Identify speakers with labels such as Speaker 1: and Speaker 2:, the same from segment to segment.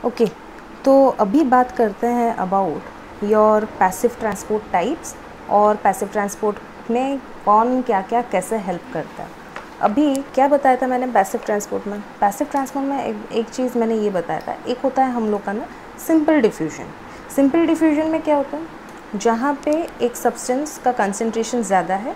Speaker 1: Okay, तो अभी बात करते हैं about your passive transport types और पैसिव ट्रांसपोर्ट में कौन क्या क्या कैसे हेल्प करता है। अभी क्या बताया था मैंने पैसिव ट्रांसपोर्ट में? पैसिव ट्रांसपोर्ट में एक चीज़ मैंने ये बताया था, एक होता है हम लोग का ना सिंपल डिफ्यूजन। सिंपल डिफ्यूजन में क्या होता है, जहाँ पे एक सब्सटेंस का कंसंट्रेशन ज़्यादा है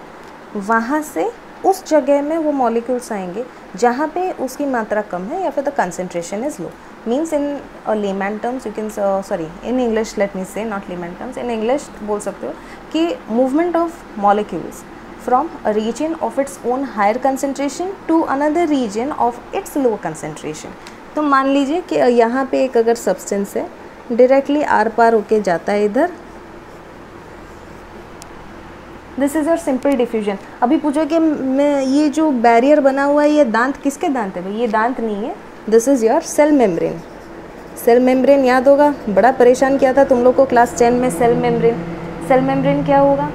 Speaker 1: वहाँ से उस जगह में वो मॉलिक्यूल्स आएंगे जहाँ पे उसकी मात्रा कम है या फिर the concentration is low. Means in layman terms you can in English, let me say not layman terms, in English बोल सकते हो कि movement of molecules from a region of its own higher concentration to another region of its low concentration. तो मान लीजिए कि यहाँ पे एक अगर सब्सटेंस है, डायरेक्टली आर पार होके जाता है इधर, this is your simple diffusion. अभी पूछो कि मैं ये जो बैरियर बना हुआ है ये दांत किसके दांत है? भाई ये दांत नहीं है, this is your cell membrane. Cell membrane याद होगा, बड़ा परेशान किया था तुम लोग को क्लास 10 में सेल मेम्ब्रेन। सेल मेम्ब्रेन क्या होगा?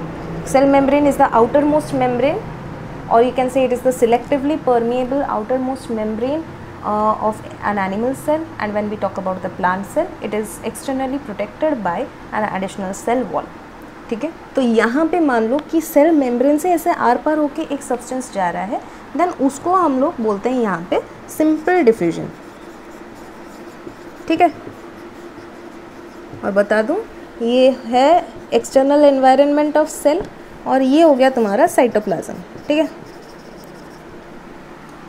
Speaker 1: Cell membrane is the outermost membrane और you can say it is the selectively permeable outermost membrane of an animal cell, and when we talk about the plant cell it is externally protected by an additional cell wall। ठीक है, तो यहाँ पे मान लो कि cell membrane से ऐसे आर पार होके एक सब्सटेंस जा रहा है, देन उसको हम लोग बोलते हैं यहाँ पे सिंपल डिफ्यूजन। ठीक है, और बता दूँ ये है एक्सटर्नल एनवायरनमेंट ऑफ सेल और ये हो गया तुम्हारा साइटोप्लाज्म। ठीक है,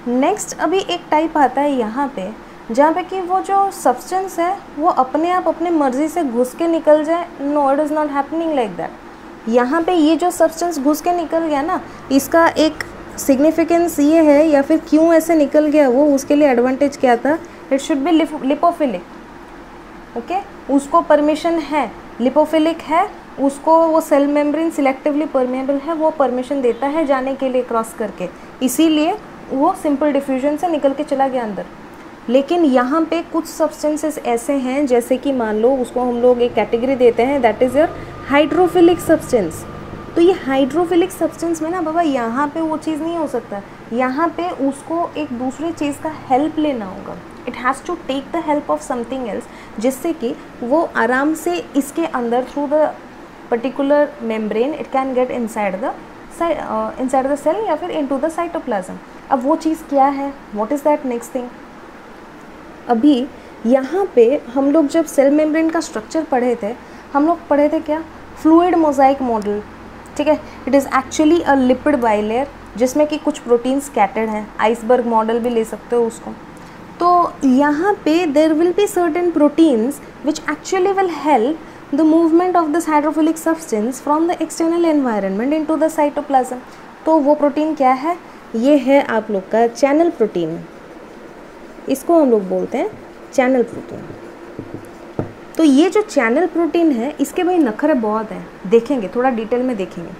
Speaker 1: नेक्स्ट अभी एक टाइप आता है यहाँ पे जहाँ पे कि वो जो सब्सटेंस है वो अपने आप अपने मर्ज़ी से घुस के निकल जाए। No, it is not happening like that. यहाँ पे ये जो सब्सटेंस घुस के निकल गया ना, इसका एक सिग्निफिकेंस ये है या फिर क्यों ऐसे निकल गया, वो उसके लिए एडवांटेज क्या था, it should be lipophilic. Okay, उसको परमिशन है, लिपोफिलिक है, उसको वो सेल मेम्ब्रेन सिलेक्टिवली परमेबल है, वो परमिशन देता है जाने के लिए क्रॉस करके, इसीलिए वो सिंपल डिफ्यूजन से निकल के चला गया अंदर। लेकिन यहाँ पे कुछ सब्सटेंसेस ऐसे हैं जैसे कि मान लो उसको हम लोग एक कैटेगरी देते हैं, that is your hydrophilic substance. तो ये हाइड्रोफिलिक सब्सटेंस में ना बाबा यहाँ पे वो चीज़ नहीं हो सकता, यहाँ पे उसको एक दूसरे चीज़ का हेल्प लेना होगा। It has to take the help of something else, जिससे कि वो आराम से इसके अंदर through the particular membrane it can get inside the cell या फिर इनटू द साइटोप्लाज्म। अब वो चीज़ क्या है, what is that next thing? अभी यहाँ पे हम लोग जब सेल मेम्ब्रेन का स्ट्रक्चर पढ़े थे, हम लोग पढ़े थे क्या, फ्लूइड मोजाइक मॉडल। ठीक है, it is actually a lipid bilayer जिसमें कि कुछ प्रोटीन स्कैटर्ड हैं, आइसबर्ग मॉडल भी ले सकते हो उसको। तो यहाँ पे there will be certain proteins which actually will help the movement of this hydrophilic substance from the external environment into the cytoplasm. तो वो प्रोटीन क्या है? ये है आप लोग का चैनल प्रोटीन, इसको हम लोग बोलते हैं चैनल प्रोटीन। तो ये जो चैनल प्रोटीन है इसके भाई नखरे बहुत हैं, देखेंगे थोड़ा डिटेल में देखेंगे।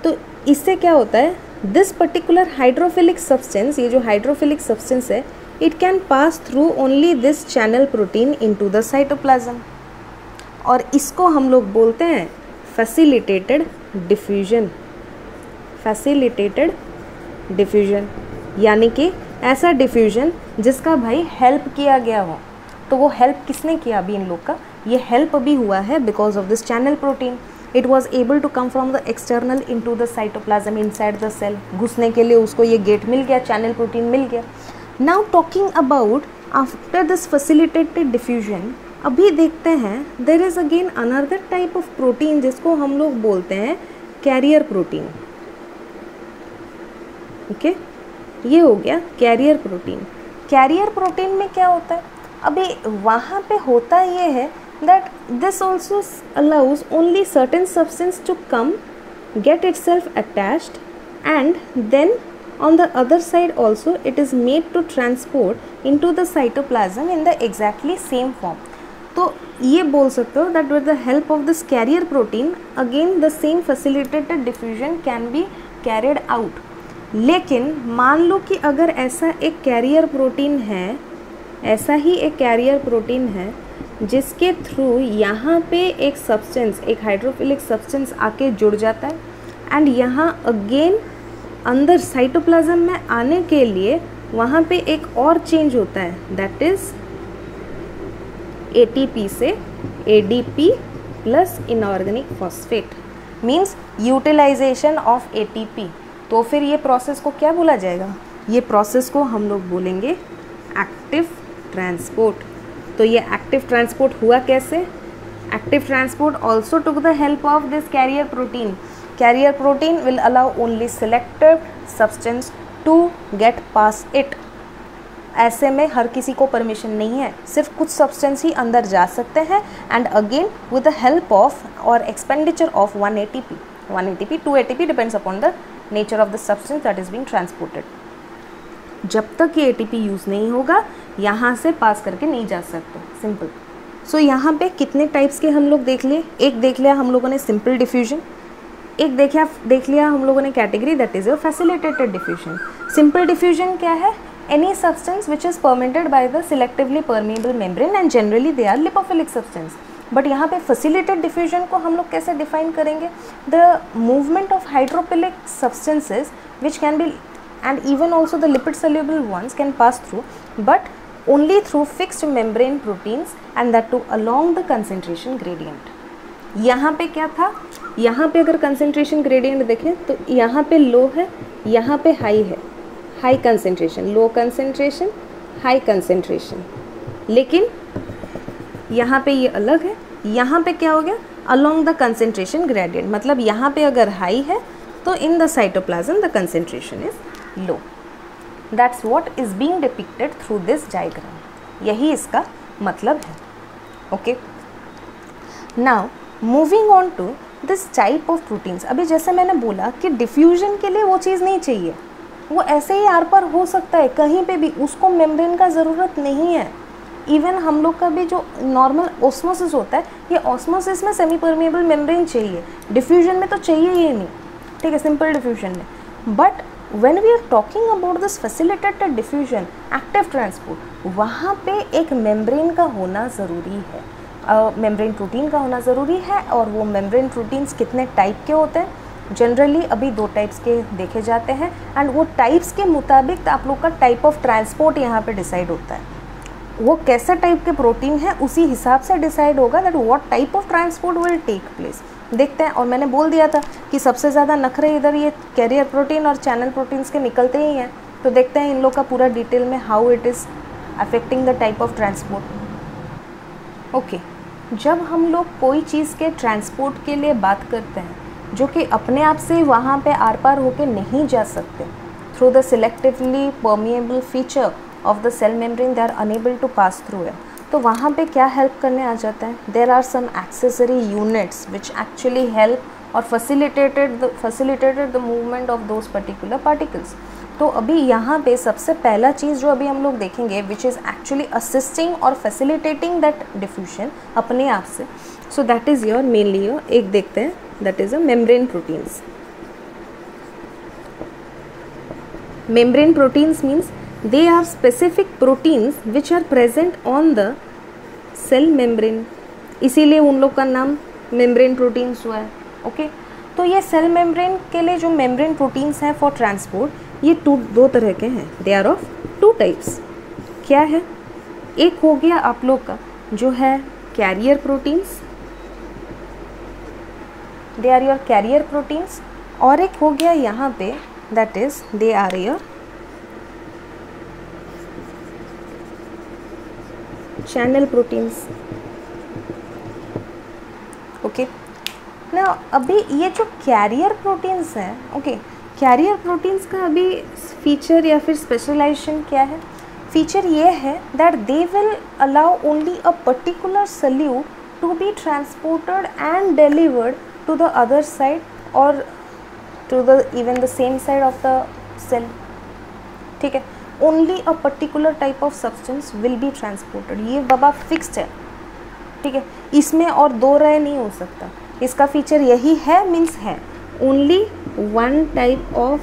Speaker 1: तो इससे क्या होता है, दिस पर्टिकुलर हाइड्रोफिलिक सब्सटेंस, ये जो हाइड्रोफिलिक सब्सटेंस है, it can pass through only this channel protein into the cytoplasm और इसको हम लोग बोलते हैं फैसिलिटेटेड डिफ्यूजन। फैसिलिटेटेड डिफ्यूजन यानी कि ऐसा डिफ्यूजन जिसका भाई हेल्प किया गया हो। तो वो हेल्प किसने किया अभी इन लोग का? ये हेल्प अभी हुआ है because of this channel protein. It was able to come from the external into the cytoplasm inside the cell. घुसने के लिए उसको ये गेट मिल गया, चैनल प्रोटीन मिल गया। Now talking about after this facilitated diffusion, अभी देखते हैं there is again another type of protein जिसको हम लोग बोलते हैं कैरियर प्रोटीन। ओके, ये हो गया कैरियर प्रोटीन। कैरियर प्रोटीन में क्या होता है, अभी वहाँ पे होता ये है that this also allows only certain substance to come get itself attached and then on the other side also it is made to transport into the cytoplasm in the exactly same form। तो ये बोल सकते हो that with the help of this carrier protein again the same facilitated diffusion can be carried out। लेकिन मान लो कि अगर ऐसा एक कैरियर प्रोटीन है, ऐसा ही एक कैरियर प्रोटीन है जिसके थ्रू यहाँ पे एक सब्सटेंस, एक हाइड्रोफिलिक सब्सटेंस आके जुड़ जाता है एंड यहाँ अगेन अंदर साइटोप्लाज्म में आने के लिए वहाँ पे एक और चेंज होता है, दैट इज़ ATP से ADP plus inorganic phosphate means utilisation of ATP। तो फिर ये प्रोसेस को क्या बोला जाएगा? ये प्रोसेस को हम लोग बोलेंगे एक्टिव ट्रांसपोर्ट। तो ये एक्टिव ट्रांसपोर्ट हुआ कैसे? Active transport also took the help of this carrier protein. Carrier protein will allow only selected substance to get pass it. ऐसे में हर किसी को परमिशन नहीं है, सिर्फ कुछ सब्सटेंस ही अंदर जा सकते हैं and again with the help of और expenditure of 1 ATP 2 ATP depends upon the nature of the substance that is being transported. जब तक ये ATP यूज़ नहीं होगा यहाँ से पास करके नहीं जा सकते, सिंपल। सो यहाँ पे कितने टाइप्स के हम लोग देख लिए? एक देख लिया हम लोगों ने सिंपल डिफ्यूजन, एक देख लिया हम लोगों ने category that is your facilitated diffusion. Simple diffusion क्या है? Any substance which is permitted by the selectively permeable membrane and generally they are lipophilic substance. But यहाँ पे फैसिलिटेटेड डिफ्यूजन को हम लोग कैसे डिफाइन करेंगे? The movement of hydrophilic substances which can be and even also the lipid soluble ones can pass through but only through fixed membrane proteins and that too along the concentration gradient। यहाँ पे क्या था? यहाँ पे अगर concentration gradient देखें तो यहाँ पे लो है, यहाँ पे हाई है, high concentration, low concentration, high concentration. लेकिन यहाँ पे ये अलग है, यहाँ पे क्या हो गया? along the concentration gradient, मतलब यहाँ पे अगर हाई है तो in the cytoplasm the concentration is low। That's what is being depicted through this diagram। यही इसका मतलब है। Okay, now moving on to this type of proteins. अभी जैसे मैंने बोला कि डिफ्यूजन के लिए वो चीज़ नहीं चाहिए, वो ऐसे ही आर पार हो सकता है कहीं पे भी, उसको मेम्ब्रेन का ज़रूरत नहीं है। इवन हम लोग का भी जो नॉर्मल ऑस्मोसिस होता है, ये ऑस्मोसिस में सेमी परमिएबल मेम्ब्रेन चाहिए, डिफ्यूजन में तो चाहिए ही नहीं, ठीक है, सिंपल डिफ्यूजन में। But when we are talking about this facilitated diffusion, active transport, वहाँ पे एक मेम्ब्रेन का होना ज़रूरी है, मेम्ब्रेन प्रोटीन का होना ज़रूरी है। और वो मेम्ब्रेन प्रोटीन्स कितने टाइप के होते हैं? जनरली अभी 2 टाइप्स के देखे जाते हैं एंड वो टाइप्स के मुताबिक आप लोग का टाइप ऑफ ट्रांसपोर्ट यहाँ पे डिसाइड होता है। वो कैसे टाइप के प्रोटीन है उसी हिसाब से डिसाइड होगा that what type of transport will take place. देखते हैं। और मैंने बोल दिया था कि सबसे ज़्यादा नखरे इधर ये कैरियर प्रोटीन और चैनल प्रोटीन्स के निकलते ही हैं। तो देखते हैं इन लोग का पूरा डिटेल में how it is affecting the type of transport. Okay, जब हम लोग कोई चीज़ के ट्रांसपोर्ट के लिए बात करते हैं जो कि अपने आप से वहाँ पे आर पार होके नहीं जा सकते, through the selectively permeable feature of the cell membrane they are enable to pass through it, तो वहाँ पे क्या हेल्प करने आ जाता है? There are some accessory units which actually help और facilitated the movement of those particular particles. तो अभी यहाँ पे सबसे पहला चीज़ जो अभी हम लोग देखेंगे विच इज़ एक्चुअली असिस्टिंग और फैसिलिटेटिंग दैट डिफ्यूजन अपने आप से, so that is your mainly your, एक देखते हैं that is a membrane proteins. Membrane proteins means they are specific proteins which are present on the cell membrane, इसीलिए उन लोग का नाम मेम्ब्रेन प्रोटीन्स हुआ है। ओके, तो ये सेल मेम्ब्रेन के लिए जो मेम्ब्रेन प्रोटीन्स हैं फॉर ट्रांसपोर्ट, ये 2 तरह के हैं। They are of 2 types. क्या है? एक हो गया आप लोग का जो है carrier proteins, they are your carrier proteins, और एक हो गया यहाँ पे that is they are your channel proteins. Okay, ना अभी ये जो कैरियर प्रोटीन्स हैं, ओके, कैरियर प्रोटीन्स का अभी फीचर या फिर स्पेशलाइजेशन क्या है? फीचर ये है that they will allow only a particular solute to be transported and delivered to the other side और to the even the same side of the cell. ठीक है, only a particular type of substance will be transported, ये बाबा fixed है। ठीक है, इसमें और 2 राय नहीं हो सकता। इसका फीचर यही है, मीन्स है only 1 type of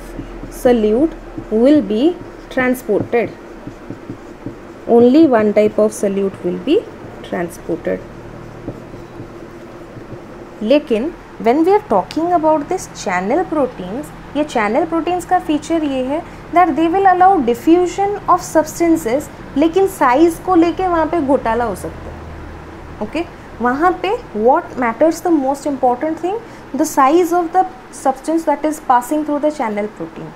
Speaker 1: solute will be transported, only 1 type of solute will be transported. लेकिन when we are talking about this channel proteins, ये channel proteins का फीचर ये है that they will allow diffusion of substances, लेकिन size को लेके वहाँ पे घोटाला हो सकता है। ओके वहाँ पे what matters the most important thing, the size of the substance that is passing through the channel protein.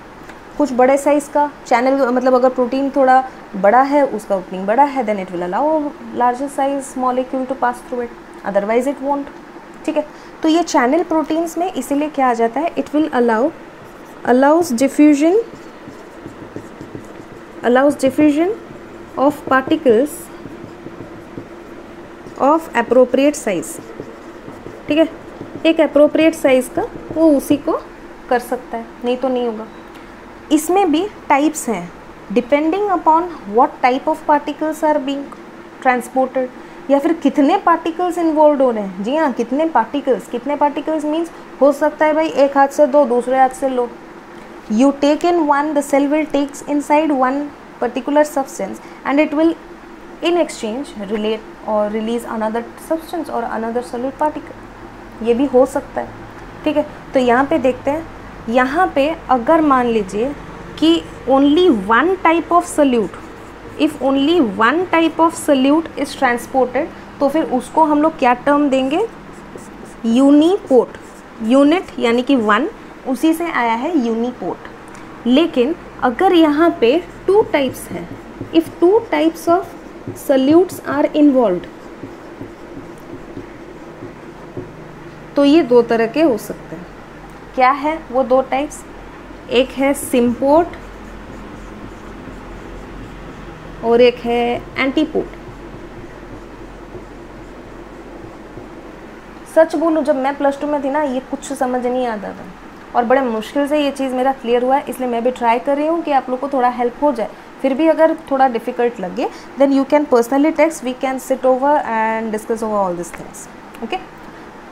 Speaker 1: कुछ बड़े साइज़ का चैनल, मतलब अगर प्रोटीन थोड़ा बड़ा है, उसका ओपनिंग बड़ा है, then it will allow larger size molecule to pass through it, otherwise it won't. ठीक है, तो ये चैनल प्रोटीन्स में इसीलिए क्या आ जाता है, it will allows diffusion of particles of appropriate size. ठीक है, एक अप्रोप्रिएट साइज का वो उसी को कर सकता है, नहीं तो नहीं होगा। इसमें भी टाइप्स हैं, depending upon what type of particles are being transported, या फिर कितने पार्टिकल्स इन्वॉल्व हो रहे हैं। जी हाँ, कितने पार्टिकल्स मीन्स हो सकता है भाई एक हाथ से दो, दूसरे हाथ से लो। You take in one, the cell will takes inside one particular substance and it will in exchange relate or release another substance or another solute particle, ये भी हो सकता है। ठीक है, तो यहाँ पे देखते हैं, यहाँ पे अगर मान लीजिए कि only one type of solute, if only one type of solute is transported, तो फिर उसको हम लोग क्या टर्म देंगे, यूनिपोर्ट। यूनिट यानी कि वन, उसी से आया है यूनिपोर्ट। लेकिन अगर यहाँ पे टू टाइप्स है, if two types of solutes are involved, तो ये दो तरह के हो सकते हैं। क्या है वो दो टाइप्स, एक है सिम्पोर्ट और एक है एंटीपोर्ट। सच बोलूं, जब मैं प्लस 2 में थी ना, ये कुछ समझ नहीं आता था और बड़े मुश्किल से ये चीज़ मेरा क्लियर हुआ है, इसलिए मैं भी ट्राई कर रही हूँ कि आप लोग को थोड़ा हेल्प हो जाए। फिर भी अगर थोड़ा डिफ़िकल्ट लगे then you can personally text, we can sit over and discuss over all this things. Okay,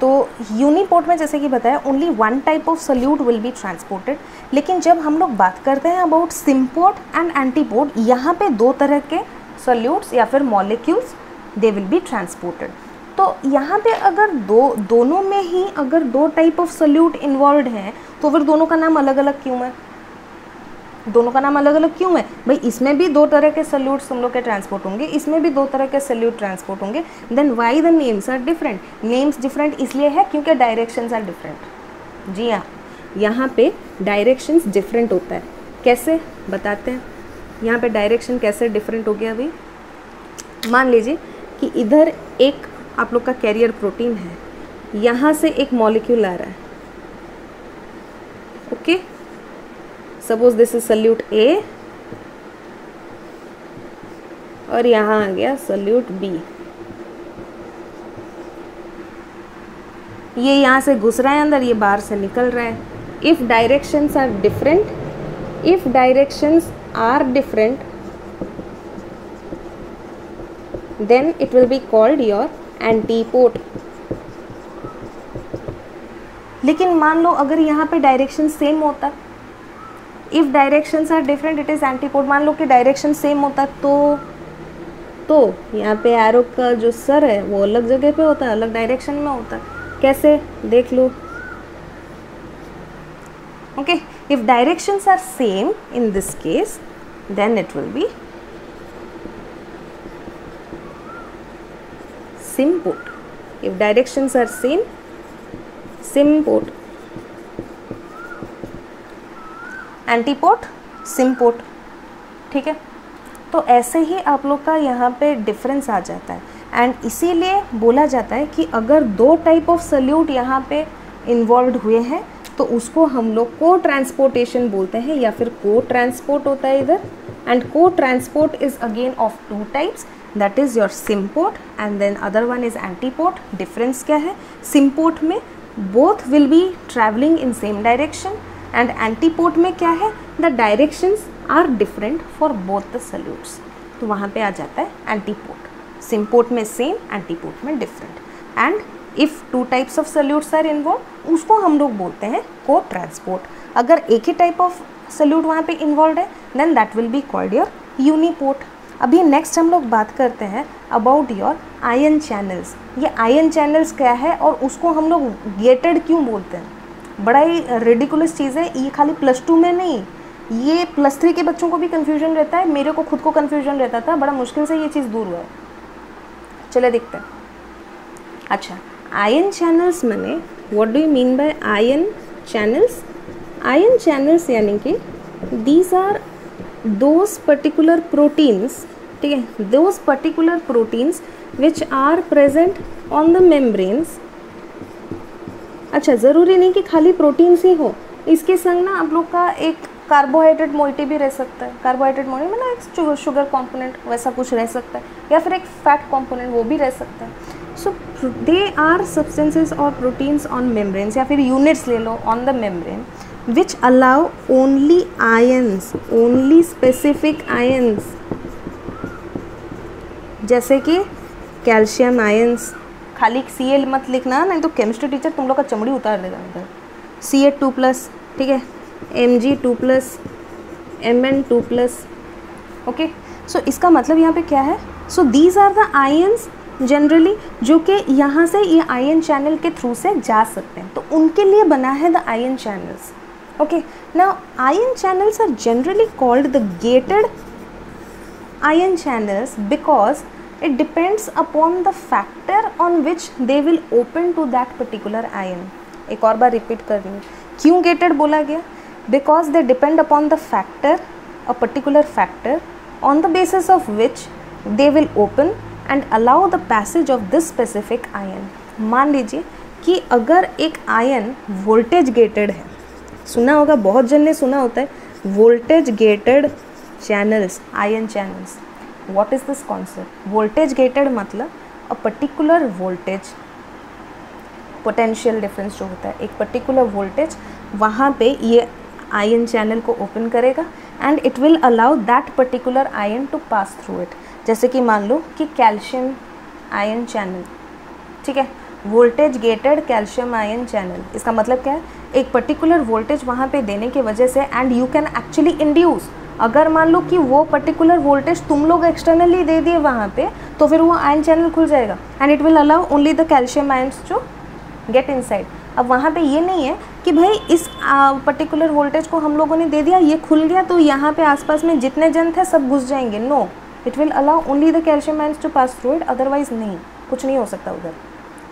Speaker 1: तो यूनिपोर्ट में जैसे कि बताया, only one type of solute will be transported. लेकिन जब हम लोग बात करते हैं अबाउट सिम्पोर्ट एंड एंटीपोर्ट, यहाँ पे दो तरह के सोल्यूट्स या फिर molecules they will be transported. तो यहाँ पे अगर दोनों में ही अगर दो टाइप ऑफ सोल्यूट इन्वॉल्व हैं, तो फिर दोनों का नाम अलग अलग क्यों है? दोनों का नाम अलग अलग क्यों है भाई? इसमें भी दो तरह के सोल्यूट्स हम लोग के ट्रांसपोर्ट होंगे, इसमें भी दो तरह के सोल्यूट ट्रांसपोर्ट होंगे, then why the names are different? Names different इसलिए है क्योंकि डायरेक्शंस आर डिफरेंट। जी हाँ, यहाँ पे डायरेक्शंस डिफरेंट होता है। कैसे बताते हैं, यहाँ पे डायरेक्शन कैसे डिफरेंट हो गया भाई? मान लीजिए कि इधर एक आप लोग का कैरियर प्रोटीन है, यहाँ से एक मॉलिक्यूल आ रहा है। Okay, suppose this is solute A और यहाँ आ गया सोल्यूट बी। ये यहाँ से घुस रहा है अंदर, ये बाहर से निकल रहा है। If directions are different, then it will be called your antipode। लेकिन मान लो अगर यहाँ पे डायरेक्शन सेम होता, if directions are different it is antiport. मान लो कि डायरेक्शन सेम होता तो यहाँ पे एरो का जो सर है वो अलग जगह पे होता है, अलग डायरेक्शन में होता है। कैसे देख लो। Okay, if directions are same in this case then it will be symport। if directions are same, symport। antipode, symport। ठीक है, तो ऐसे ही आप लोग का यहाँ पे डिफरेंस आ जाता है। एंड इसीलिए बोला जाता है कि अगर दो टाइप ऑफ सोल्यूट यहाँ पे इन्वॉल्व हुए हैं तो उसको हम लोग को ट्रांसपोर्टेशन बोलते हैं, या फिर को ट्रांसपोर्ट होता है इधर। एंड को transport is again of two types, that is your symport and then other one is antipode। difference क्या है? symport में both will be traveling in same direction and antipode में क्या है? the directions are different for both the solutes। तो वहाँ पे आ जाता है antipode। symport में same, antipode में different। and if two types of solutes are involved, उसको हम लोग बोलते हैं co-transport। अगर एक ही type of solute वहाँ पे involved है then that will be called your unipode। अभी नेक्स्ट हम लोग बात करते हैं अबाउट योर आयन चैनल्स। ये आयन चैनल्स क्या है और उसको हम लोग गेटेड क्यों बोलते हैं? बड़ा ही रिडिकुलस चीज़ है ये, खाली प्लस 2 में नहीं, ये प्लस 3 के बच्चों को भी कन्फ्यूजन रहता है, मेरे को खुद को कन्फ्यूजन रहता था, बड़ा मुश्किल से ये चीज़ दूर हुआ है। चले देखते हैं। अच्छा, आयन चैनल्स माने what do you mean by ion channels? Ion channels यानी कि these are those particular proteins, ठीक है, those particular proteins which are present on the membranes. अच्छा, ज़रूरी नहीं कि खाली प्रोटीन्स ही हो, इसके संग ना आप लोग का एक कार्बोहाइड्रेट मोइटी भी रह सकता है। कार्बोहाइड्रेट मोइटी में ना एक शुगर कंपोनेंट वैसा कुछ रह सकता है, या फिर एक फैट कंपोनेंट वो भी रह सकता है। सो दे आर सब्सटेंसेस और प्रोटीन्स ऑन मेम्ब्रेन्स, या फिर यूनिट्स ले लो on the membrane, which allow only ions, only specific ions, जैसे कि कैल्शियम आयंस। खाली Cl मत लिखना, नहीं तो केमिस्ट्री टीचर तुम लोग का चमड़ी उतार देगा इधर। Ca2+, ठीक है, Mg2+, Mn2+, ओके। सो इसका मतलब यहाँ पे क्या है? So these are the ions generally जो कि यहाँ से ये आयन चैनल के थ्रू से जा सकते हैं, तो उनके लिए बना है the ion channels. Okay, now ion channels are generally called the gated ion channels because it depends upon the factor on which they will open to that particular ion। एक और बार रिपीट कर रही हूँ, क्यों gated बोला गया? Because they depend upon the factor, a particular factor on the basis of which they will open and allow the passage of this specific ion। मान लीजिए कि अगर एक आयन वोल्टेज गेटेड है, सुना होगा, बहुत जन ने सुना होता है voltage gated channels, ion channels. What is this concept? Voltage gated मतलब a particular voltage, potential difference जो होता है, एक पर्टिकुलर वोल्टेज, वहाँ पे ये आयन चैनल को ओपन करेगा and it will allow that particular ion to pass through it. जैसे कि मान लो कि कैल्शियम आयन चैनल, ठीक है, voltage gated calcium ion channel, इसका मतलब क्या है? एक पर्टिकुलर वोल्टेज वहाँ पे देने की वजह से and you can actually induce, अगर मान लो कि वो पर्टिकुलर वोल्टेज तुम लोग एक्सटर्नली दे दिए वहाँ पे, तो फिर वो आयन चैनल खुल जाएगा and it will allow only the calcium ions to get inside. अब वहाँ पे ये नहीं है कि भाई इस पर्टिकुलर वोल्टेज को हम लोगों ने दे दिया, ये खुल गया तो यहाँ पे आसपास में जितने जन थे सब घुस जाएंगे। No, it will allow only the calcium ions to pass through it, otherwise नहीं, कुछ नहीं हो सकता उधर,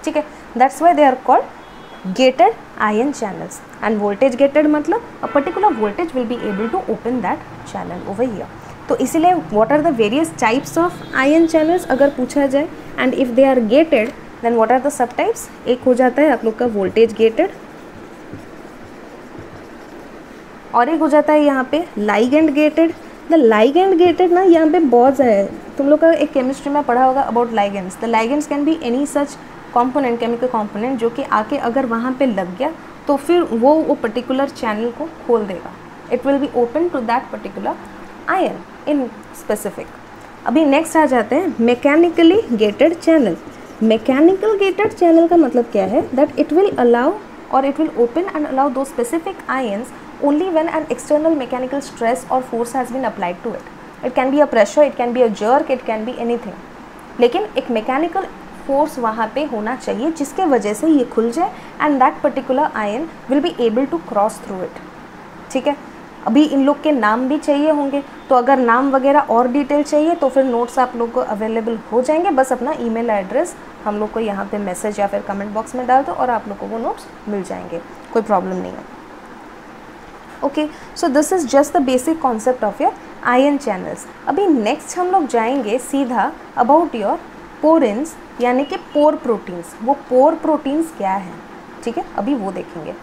Speaker 1: ठीक है। That's why they are called gated ion channels, and voltage gated मतलब a particular voltage will be able to open that channel over here। तो इसीलिए what are the various types of ion channels अगर पूछा जाए, and if they are gated then what are the subtypes? एक हो जाता है आप लोग का voltage gated, और एक हो जाता है यहाँ पे ligand gated। the ligand gated ना यहाँ पे बहुत है, तुम लोग का एक केमिस्ट्री में पढ़ा होगा about ligands। the ligands can be any such component, chemical component जो कि आके अगर वहाँ पे लग गया तो फिर वो पर्टिकुलर चैनल को खोल देगा, it will be open to that particular ion in specific. अभी नेक्स्ट आ जाते हैं mechanically gated channel. Mechanical gated channel का मतलब क्या है? दैट इट विल अलाउ और it will open and allow those specific ions only when an external mechanical stress और force has been applied to it. It can be a pressure, it can be a jerk, it can be anything, लेकिन एक mechanical force वहाँ पे होना चाहिए जिसके वजह से ये खुल जाए and that particular ion will be able to cross through it, ठीक है। अभी इन लोग के नाम भी चाहिए होंगे, तो अगर नाम वगैरह और डिटेल चाहिए तो फिर नोट्स आप लोग को अवेलेबल हो जाएंगे, बस अपना ईमेल एड्रेस हम लोग को यहाँ पे मैसेज या फिर कमेंट बॉक्स में डाल दो और आप लोग को वो नोट्स मिल जाएंगे, कोई प्रॉब्लम नहीं है। Okay, so this is just the basic concept of your ion channels. अभी नेक्स्ट हम लोग जाएंगे सीधा अबाउट योर पोरेंस, यानी कि पोर प्रोटीन्स। वो पोर प्रोटीन्स क्या है, ठीक है, अभी वो देखेंगे।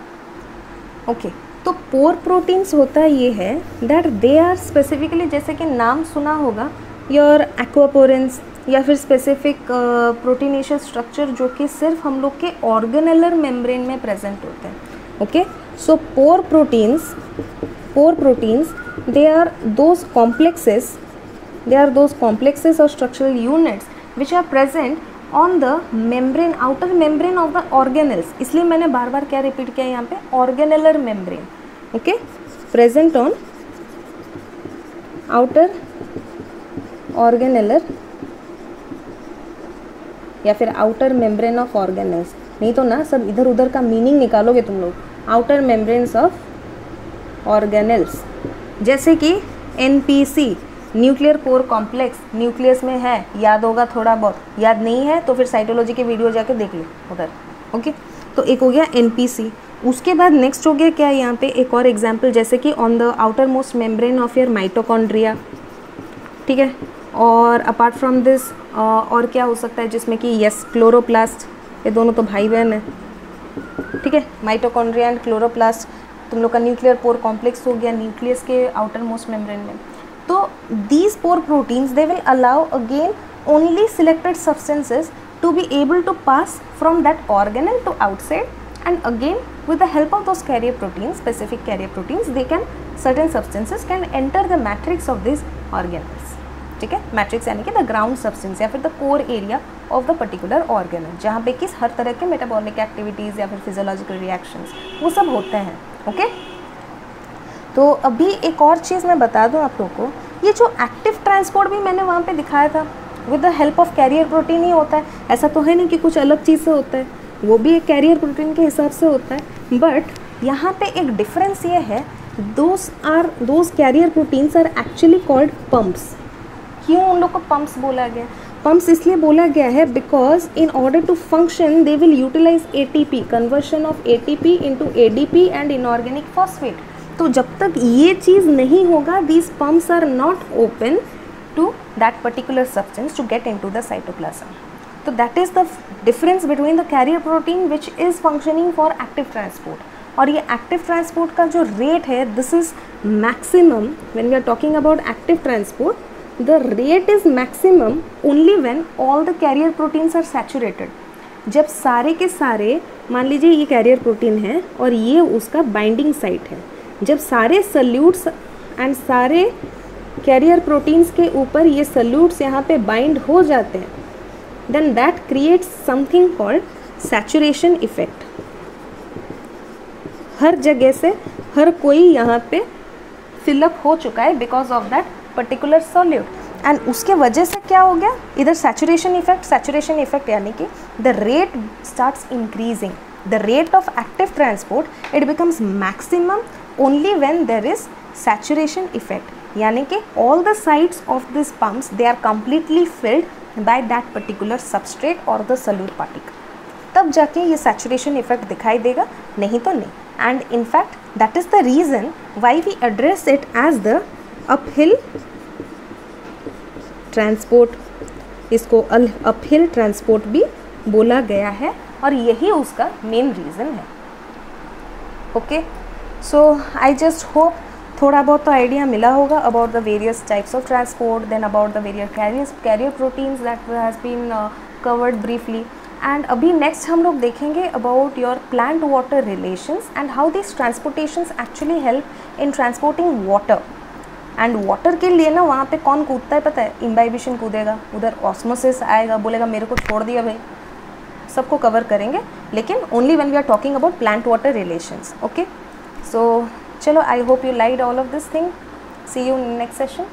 Speaker 1: ओके, तो पोर प्रोटीन्स होता ये है दैट दे आर स्पेसिफिकली, जैसे कि नाम सुना होगा योर एक्वापोरेंस या फिर स्पेसिफिक प्रोटीनेशियस स्ट्रक्चर जो कि सिर्फ हम लोग के ऑर्गेनेलर मेम्ब्रेन में प्रेजेंट होते हैं। Okay, so pore proteins they are those complexes और structural units which are present on the membrane, outer membrane of the organelles। इसलिए मैंने बार बार क्या रिपीट किया यहाँ पे, organellar membrane, okay, present on outer organellar या फिर outer membrane of organelles। नहीं तो ना सब इधर उधर का मीनिंग निकालोगे तुम लोग। outer membranes of organelles, जैसे कि NPC, nuclear pore complex nucleus में है, याद होगा थोड़ा बहुत, याद नहीं है तो फिर साइटोलॉजी के वीडियो जाके देख लो उधर। ओके, तो एक हो गया एनपीसी। उसके बाद नेक्स्ट हो गया क्या यहाँ पे एक और एग्जाम्पल, जैसे कि on the outermost membrane of your mitochondria, ठीक है। और अपार्ट फ्रॉम दिस और क्या हो सकता है जिसमें कि यस क्लोरोप्लास्ट, ये दोनों तो भाई बहन है, ठीक है। माइटोकॉन्ड्रिया एंड क्लोरोप्लास्ट, तुम लोग का न्यूक्लियर पोर कॉम्प्लेक्स हो गया न्यूक्लियस के आउटर मोस्ट मेम्ब्रेन में। तो these pore proteins they will allow again only selected substances to be able to pass from that organelle to outside, and again with the help of those carrier proteins, specific carrier proteins, they can, certain substances can enter the matrix of these organelles, ठीक है। Matrix यानी कि the ground substance या फिर the core area of the particular organelle, जहाँ पे किस हर तरह के मेटाबॉलिक एक्टिविटीज़ या फिर फिजियोलॉजिकल रिएक्शंस वो सब होते हैं। ओके, तो अभी एक और चीज़ मैं बता दूँ आप लोगों को, ये जो एक्टिव ट्रांसपोर्ट भी मैंने वहाँ पे दिखाया था with the help of carrier protein ही होता है, ऐसा तो है नहीं कि कुछ अलग चीज़ से होता है, वो भी एक कैरियर प्रोटीन के हिसाब से होता है। बट यहाँ पे एक डिफरेंस ये है, those carrier proteins are actually called pumps. क्यों उन लोग को पम्प्स बोला गया? पम्प्स इसलिए बोला गया है because in order to function they will utilise ATP, conversion of ATP into ADP and inorganic phosphate. तो जब तक ये चीज़ नहीं होगा, these pumps are not open to that particular substance to get into the cytoplasm. So that is the difference between the carrier protein which is functioning for active transport. और ये active transport का जो rate है, this is maximum when we are talking about active transport, the rate is maximum only when all the carrier proteins are saturated. जब सारे के सारे, मान लीजिए ये carrier protein है और ये उसका binding site है, जब सारे solutes and सारे कैरियर प्रोटीन्स के ऊपर ये सल्यूट्स यहाँ पे बाइंड हो जाते हैं, then that creates something called saturation effect. हर जगह से हर कोई यहाँ पे फिलअप हो चुका है because of that particular solute, and उसके वजह से क्या हो गया इधर सैचुरेशन इफेक्ट यानी कि the rate starts increasing, the rate of active transport it becomes maximum only when there is saturation effect, यानी कि all the sides of these pumps they are completely filled by that particular substrate or the solute particle, तब जाके ये saturation effect दिखाई देगा, नहीं तो नहीं। and in fact that is the reason why we address it as the uphill transport, इसको uphill transport भी बोला गया है और यही उसका main reason है। okay, so I just hope थोड़ा बहुत तो आइडिया मिला होगा about the various types of transport, then about the various carrier proteins that has been covered briefly. And अभी नेक्स्ट हम लोग देखेंगे about your plant water relations and how this transportations actually help in transporting water. And water के लिए ना वहाँ पे कौन कूदता है पता है? इम्बाइबिशन कूदेगा, उधर ऑस्मोसिस आएगा, बोलेगा मेरे को छोड़ दिया भाई, सबको कवर करेंगे, लेकिन only when we are talking about plant water relations. Okay, so चलो, I hope you liked all of this thing. See you in next session.